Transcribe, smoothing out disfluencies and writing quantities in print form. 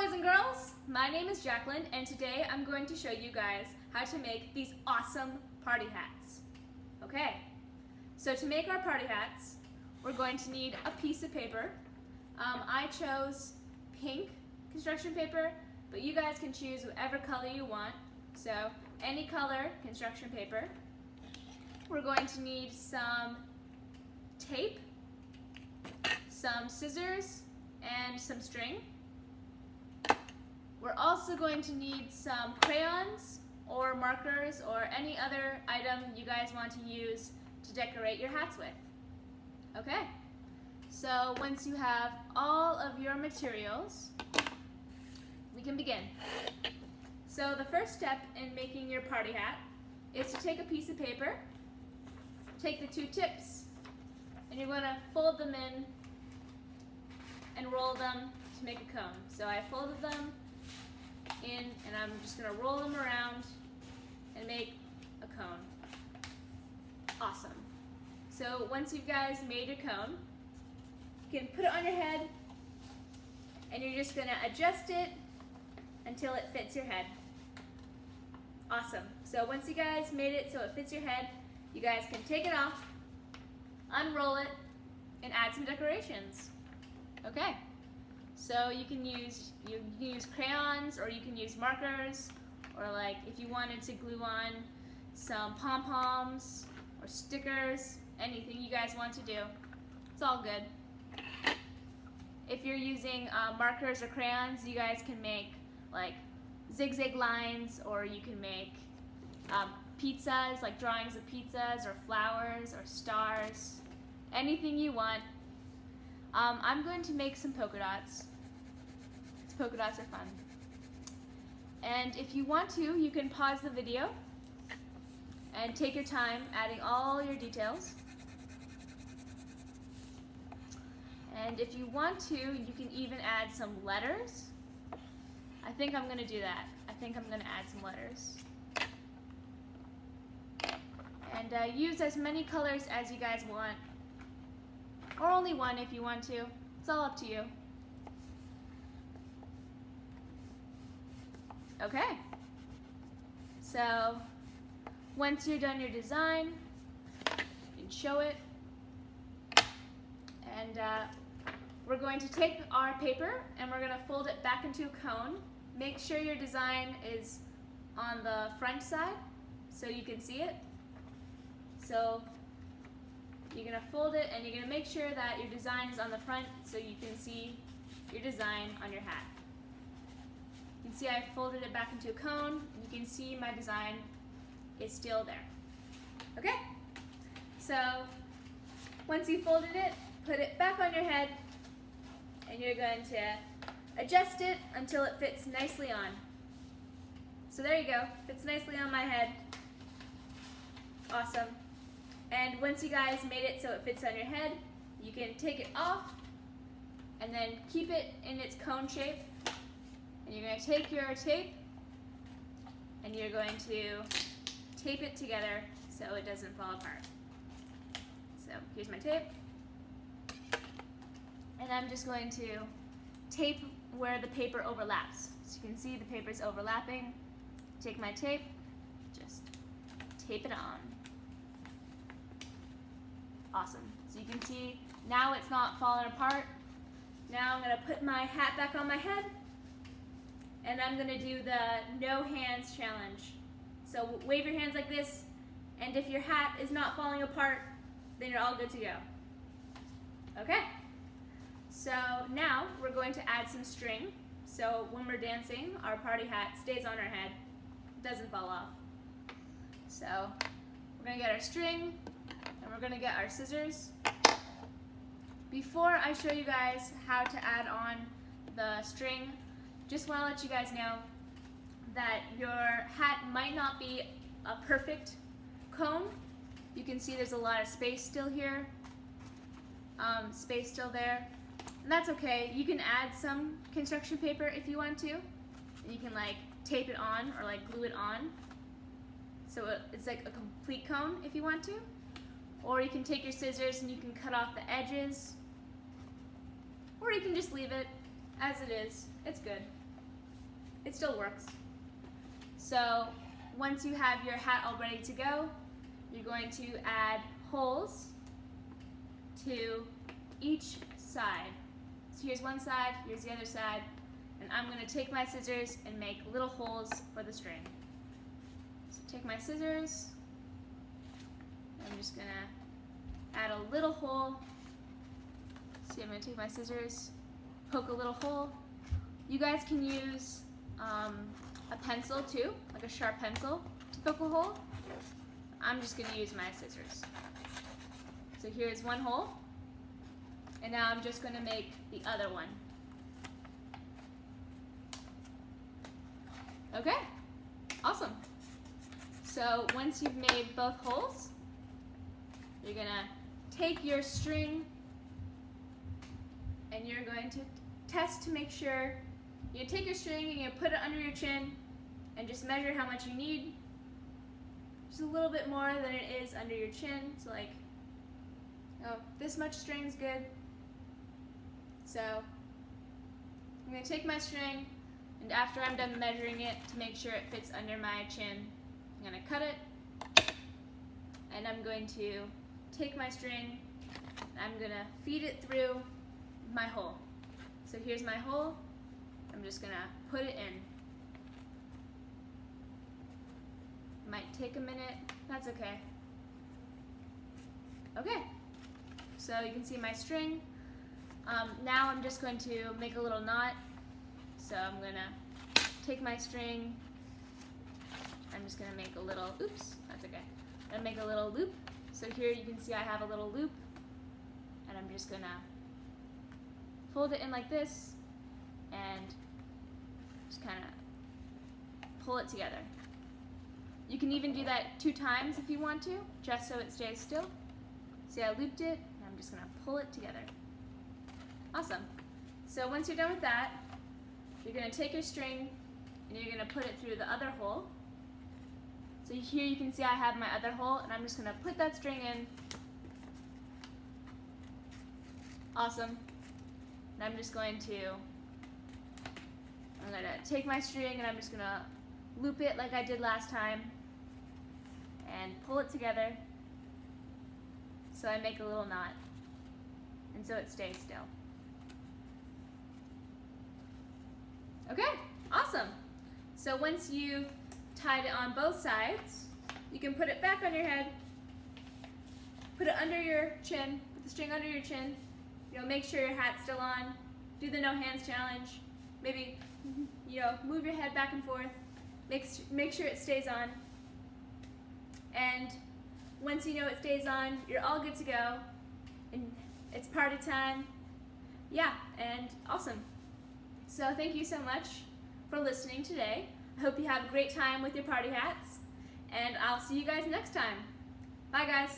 boys and girls, my name is Jaclyn, and today I'm going to show you guys how to make these awesome party hats. Okay, so to make our party hats, we're going to need a piece of paper. I chose pink construction paper, but you guys can choose whatever color you want. So any color construction paper. We're going to need some tape, some scissors, and some string. We're also going to need some crayons or markers or any other item you guys want to use to decorate your hats with. Okay, so once you have all of your materials, we can begin. So the first step in making your party hat is to take a piece of paper, take the two tips, and you're going to fold them in and roll them to make a cone. So I folded them in, and I'm just going to roll them around and make a cone. Awesome. So once you guys made your cone, you can put it on your head, and you're just going to adjust it until it fits your head. Awesome. So once you guys made it so it fits your head, you guys can take it off, unroll it, and add some decorations. Okay. So you can use crayons, or you can use markers, or like if you wanted to glue on some pom-poms or stickers, anything you guys want to do. It's all good. If you're using markers or crayons, you guys can make like zigzag lines, or you can make pizzas, like drawings of pizzas or flowers or stars, anything you want. I'm going to make some polka dots. Polka dots are fun. And if you want to, you can pause the video and take your time adding all your details. And if you want to, you can even add some letters. I think I'm going to do that. I think I'm going to add some letters. And use as many colors as you guys want. Or only one if you want to. It's all up to you. Okay. So once you're done your design, you can show it. And we're going to take our paper and we're going to fold it back into a cone. Make sure your design is on the front side so you can see it. So you're going to fold it, and you're going to make sure that your design is on the front so you can see your design on your hat. You can see I folded it back into a cone, and you can see my design is still there. Okay? So once you folded it, put it back on your head, and you're going to adjust it until it fits nicely on. So there you go, fits nicely on my head. Awesome. And once you guys made it so it fits on your head, you can take it off and then keep it in its cone shape. And you're going to take your tape and you're going to tape it together so it doesn't fall apart. So here's my tape. And I'm just going to tape where the paper overlaps. So you can see the paper's overlapping. Take my tape, just tape it on. Awesome. So you can see now it's not falling apart. Now I'm going to put my hat back on my head, and I'm going to do the no hands challenge. So wave your hands like this, and if your hat is not falling apart, then you're all good to go. Okay. So now we're going to add some string. So when we're dancing, our party hat stays on our head. It doesn't fall off. So we're going to get our string, and we're going to get our scissors. Before I show you guys how to add on the string, just want to let you guys know that your hat might not be a perfect cone. You can see there's a lot of space still here, space still there, and that's okay. You can add some construction paper if you want to, and you can like tape it on or like glue it on, so it's like a complete cone if you want to. Or you can take your scissors and you can cut off the edges, or you can just leave it as it is. It's good. it still works. So once you have your hat all ready to go, you're going to add holes to each side. So here's one side, here's the other side, and I'm going to take my scissors and make little holes for the string. So take my scissors, I'm just going to add a little hole. See, I'm going to take my scissors, poke a little hole. You guys can use a pencil too, like a sharp pencil to poke a hole. I'm just going to use my scissors. So here's one hole, and now I'm just going to make the other one. Okay, awesome. So once you've made both holes, you're going to take your string and you're going to test to make sure. You take your string and you put it under your chin and just measure how much you need. Just a little bit more than it is under your chin. So like, oh, this much string's good. So I'm going to take my string, and after I'm done measuring it to make sure it fits under my chin, I'm going to cut it, and I'm going to take my string, and I'm going to feed it through my hole. So here's my hole. I'm just going to put it in. Might take a minute, that's okay. Okay, so you can see my string. Now I'm just going to make a little knot. So I'm going to take my string, I'm just going to make a little, oops, that's okay. I'm going to make a little loop. So here you can see I have a little loop, and I'm just going to fold it in like this and just kind of pull it together. You can even do that 2 times if you want to, just so it stays still. See, I looped it, and I'm just going to pull it together. Awesome. So once you're done with that, you're going to take your string and you're going to put it through the other hole. So here you can see I have my other hole, and I'm just going to put that string in. Awesome. And I'm just going to take my string and I'm just going to loop it like I did last time and pull it together so I make a little knot, and so it stays still. Okay, awesome. So once you've tied it on both sides, you can put it back on your head, put it under your chin, put the string under your chin, make sure your hat's still on, do the no hands challenge, maybe move your head back and forth, make sure it stays on, and once you know it stays on, you're all good to go, and it's party time. Yeah, and awesome. So thank you so much for listening today. I hope you have a great time with your party hats, and I'll see you guys next time. Bye guys.